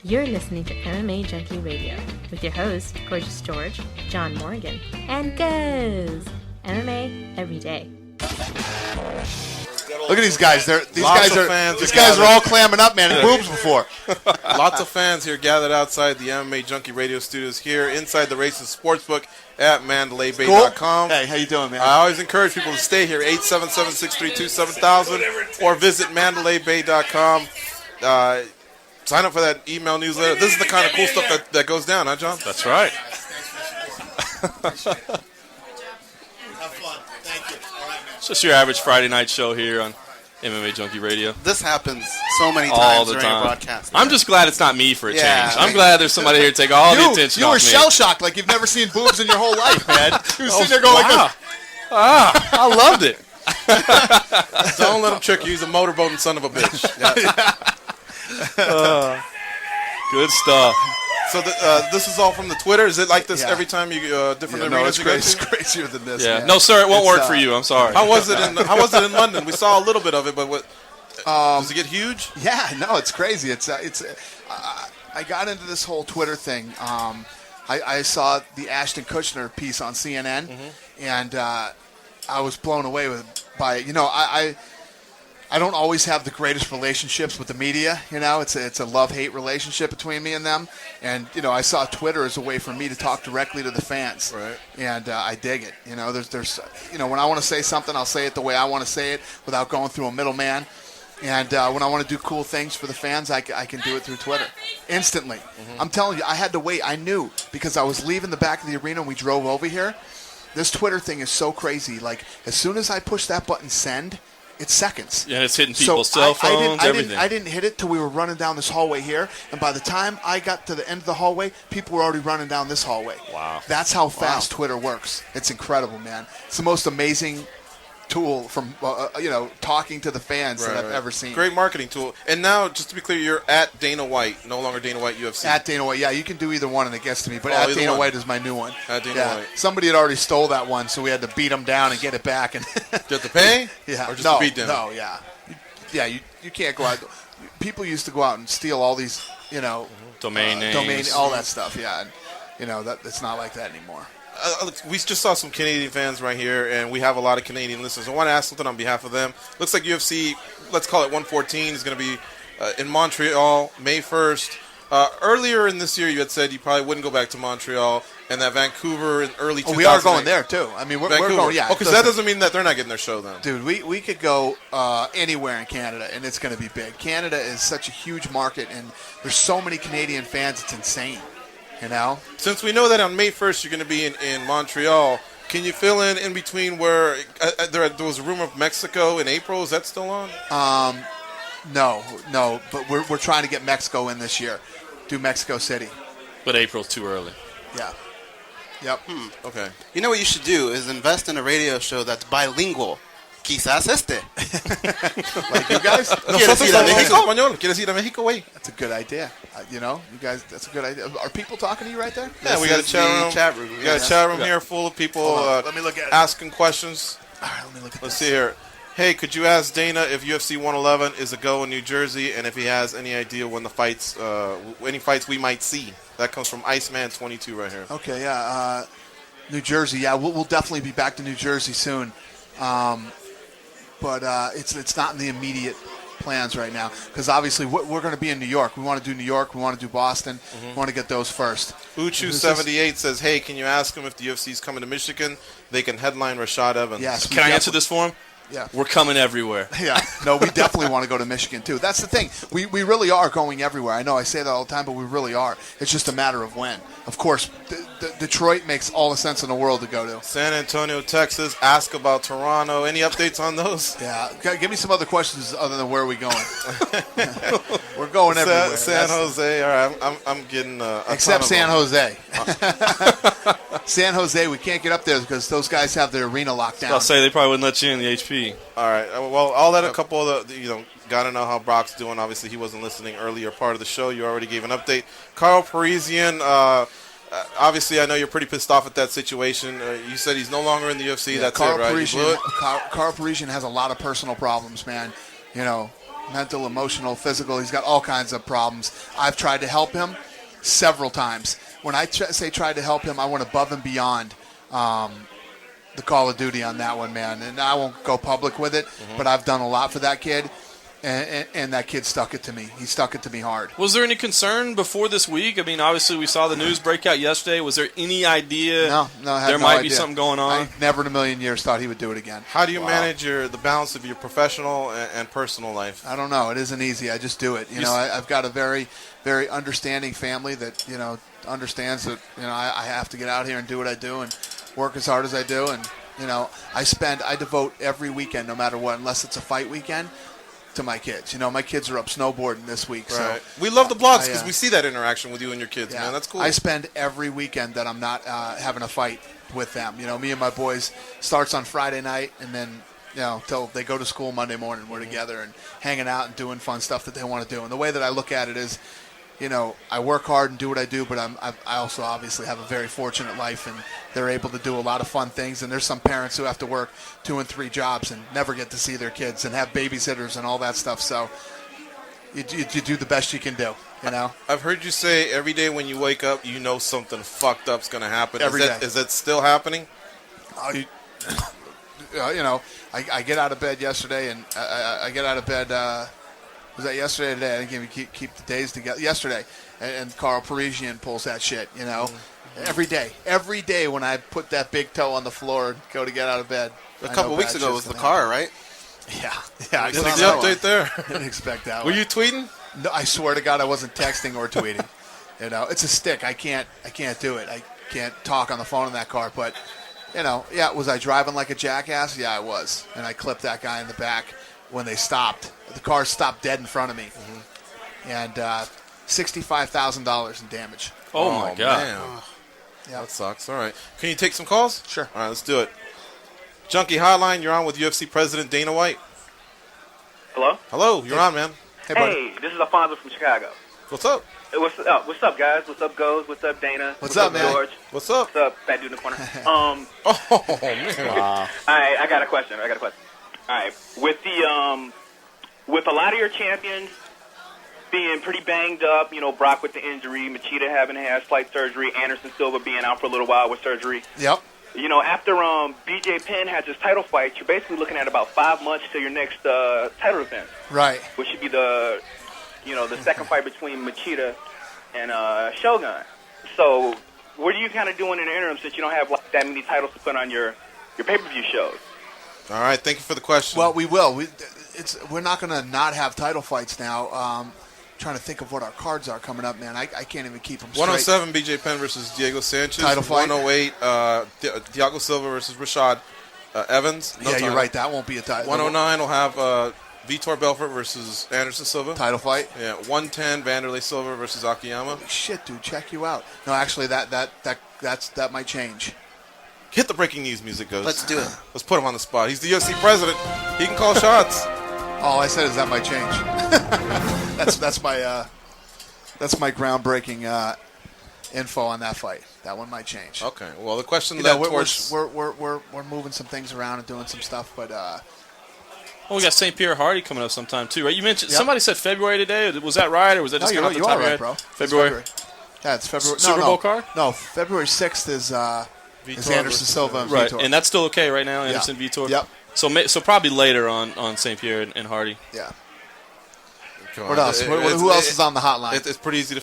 You're listening to MMA Junkie Radio with your host, Gorgeous George, John Morgan, and Goes MMA every day. Look at these guys. These guys are all clamming up, man. Boobs before. Lots of fans here gathered outside the MMA Junkie Radio studios here inside the Races Sportsbook at MandalayBay.com. Cool. Hey, how you doing, man? I always encourage people to stay here, 877-632-7000, or visit MandalayBay.com. Sign up for that email newsletter. This is the kind of cool stuff that goes down, huh, John? That's right. Have fun. Thank you. All right, man. It's just your average Friday night show here on MMA Junkie Radio. This happens so many times All the during time. a broadcast. I'm just glad it's not me for a Yeah. change. I'm glad there's somebody here to take all the attention You off were me. shell-shocked like you've never seen boobs in your whole life, man. You were sitting there going like this. I loved it. Don't let him trick you. He's a motorboating son of a bitch. Good stuff. So this is all from the Twitter? Is it like this every time you different arenas you go to? It's crazier than this. Yeah. Man. No, sir, it won't work for you. I'm sorry. How was it in London? We saw a little bit of it, but what? Does it get huge? Yeah, no, it's crazy. I got into this whole Twitter thing. I saw the Ashton Kutcher piece on CNN, and I was blown away by it. You know, I don't always have the greatest relationships with the media. You know, it's a love-hate relationship between me and them. And you know, I saw Twitter as a way for me to talk directly to the fans. Right. And I dig it. You know, there's you know, when I want to say something, I'll say it the way I want to say it without going through a middleman. And when I want to do cool things for the fans, I can do it through Twitter instantly. I'm telling you, I had to wait. I knew because I was leaving the back of the arena and we drove over here. This Twitter thing is so crazy. Like, as soon as I push that button, send, it's seconds. Yeah, it's hitting people's cell phones, everything. I didn't hit it till we were running down this hallway here. And by the time I got to the end of the hallway, people were already running down this hallway. Wow. That's how fast Twitter works. It's incredible, man. It's the most amazing tool from talking to the fans that I've ever seen. Great marketing tool. And now, just to be clear, you're at Dana White, no longer Dana White UFC. At Dana White, yeah, you can do either one and it gets to me. But at Dana White is my new one. At Dana White. Somebody had already stole that one, so we had to beat them down and get it back. And Do you have to pay? Yeah, or just to beat them? No, yeah. You can't go out. People used to go out and steal all these, Domain names. all that stuff, yeah. And, it's not like that anymore. We just saw some Canadian fans right here, and we have a lot of Canadian listeners. I want to ask something on behalf of them. Looks like UFC, let's call it 114, is going to be in Montreal May 1st. Earlier in this year, you had said you probably wouldn't go back to Montreal, and that Vancouver in early 2000. We are going there, too. I mean, we're going, yeah. Because that doesn't mean that they're not getting their show then. Dude, we could go anywhere in Canada, and it's going to be big. Canada is such a huge market, and there's so many Canadian fans, it's insane. Since we know that on May 1st you're going to be in Montreal, can you fill in between where there was a rumor of Mexico in April? Is that still on? No, but we're trying to get Mexico in this year. Do Mexico City. But April's too early. Yeah. Yep. Okay. You know what you should do is invest in a radio show that's bilingual. Quizás este. Like you guys? ¿Quieres ir a México? Español. ¿Quieres ir a México, güey? That's a good idea. You guys, that's a good idea. Are people talking to you right there? Yeah, we got a chat room. We got a chat room here full of people let me look at it. asking questions. All right, let me look at Let's see here. Hey, could you ask Dana if UFC 111 is a go in New Jersey, and if he has any idea when the fights, any fights we might see? That comes from Iceman 22 right here. Okay, yeah. New Jersey, yeah, we'll definitely be back to New Jersey soon. But it's not in the immediate plans right now because obviously we're going to be in New York. We want to do New York. We want to do Boston. We want to get those first. Uchu78 says, hey, can you ask him if the UFC is coming to Michigan? They can headline Rashad Evans. Yes. Can I answer this for him? Yeah. We're coming everywhere. Yeah. No, we definitely want to go to Michigan, too. That's the thing. We really are going everywhere. I know I say that all the time, but we really are. It's just a matter of when. Of course, Detroit makes all the sense in the world to go to. San Antonio, Texas. Ask about Toronto. Any updates on those? Yeah. Give me some other questions other than where are we going. We're going everywhere. San Jose. All right. I'm getting except San Jose. San Jose, we can't get up there because those guys have their arena locked down. I'll say they probably wouldn't let you in the HP. All right. Well, I'll let a couple of the, got to know how Brock's doing. Obviously, he wasn't listening earlier part of the show. You already gave an update. Carl Parisian, obviously, I know you're pretty pissed off at that situation. You said he's no longer in the UFC. Yeah, that's Carl it, right? Parisian has a lot of personal problems, man. mental, emotional, physical. He's got all kinds of problems. I've tried to help him several times. When I say tried to help him, I went above and beyond the Call of Duty on that one, man. And I won't go public with it, but I've done a lot for that kid. And that kid stuck it to me. He stuck it to me hard. Was there any concern before this week? I mean, obviously we saw the news break out yesterday. Was there any idea No, I had there no might idea. be something going on? I never in a million years thought he would do it again. How do you manage the balance of your professional and personal life? I don't know. It isn't easy. I just do it. I've got a very, very understanding family that, understands that, I have to get out here and do what I do and work as hard as I do. And, I devote every weekend, no matter what, unless it's a fight weekend, to my kids. My kids are up snowboarding this week. Right. So we love the blogs because we see that interaction with you and your kids, man. That's cool. I spend every weekend that I'm not having a fight with them. Me and my boys starts on Friday night, and then till they go to school Monday morning. We're together and hanging out and doing fun stuff that they want to do. And the way that I look at it is, I work hard and do what I do, but I also obviously have a very fortunate life, and they're able to do a lot of fun things. And there's some parents who have to work 2 and 3 jobs and never get to see their kids and have babysitters and all that stuff. So you do the best you can do, I've heard you say every day when you wake up, something fucked up's going to happen. Every day. Is that still happening? I get out of bed yesterday, and I get out of bed. Was that yesterday or today? I didn't even keep the days together. Yesterday, and Carl Parisian pulls that shit. Every day when I put that big toe on the floor and go to get out of bed. A couple weeks ago was the car, right? Yeah. I There's saw the that update there. Didn't expect that. Were you tweeting? No, I swear to God, I wasn't texting or tweeting. It's a stick. I can't do it. I can't talk on the phone in that car. But was I driving like a jackass? Yeah, I was. And I clipped that guy in the back when they stopped. The car stopped dead in front of me, and $65,000 in damage. Oh my God! Man. Yeah. That sucks. All right, can you take some calls? Sure. All right, let's do it. Junkie Hotline, you're on with UFC President Dana White. Hello? Hello, you're on, man. Hey, buddy. Hey, this is Alfonso from Chicago. What's up? What's up? What's up, guys? What's up, Goes? What's up, Dana? What's up, man? George? What's up? What's up, fat dude in the corner? Oh man. All right, I got a question. All right, with a lot of your champions being pretty banged up, Brock with the injury, Machida having had slight surgery, Anderson Silva being out for a little while with surgery. Yep. After BJ Penn has his title fight, you're basically looking at about 5 months till your next title defense. Right. Which should be the second fight between Machida and Shogun. So, what are you kind of doing in the interim since you don't have that many titles to put on your pay-per-view shows? All right, thank you for the question. Well, we will. We're not going to not have title fights now. Trying to think of what our cards are coming up, man. I can't even keep them straight. 107, BJ Penn versus Diego Sanchez. Title fight. 108, Thiago Silva versus Rashad Evans. No You're title. right. That won't be a title. 109 will have Vitor Belfort versus Anderson Silva. Title fight. Yeah, 110 Vanderlei Silva versus Akiyama. Holy shit, dude, check you out. No, actually, that might change. Hit the breaking news music, Goes. Let's do it. Let's put him on the spot. He's the UFC president. He can call shots. All I said is that might change. that's my groundbreaking info on that fight. That one might change. Okay. Well, the question We're towards moving some things around and doing some stuff, but Well, we got St. Pierre Hardy coming up sometime too, right? You mentioned Yep. somebody said February today. Was that right, or was that just no, off the you top are of your right, head? bro. It's February. Yeah, it's February. Super Bowl card? No, February 6th is Vitor Anderson versus- Silva and Right, Vitor. and that's still okay right now, Anderson Vitor. Yep. So probably later on St. Pierre and Hardy. Yeah. Come What on. else? Who else is on the hotline? It's pretty easy to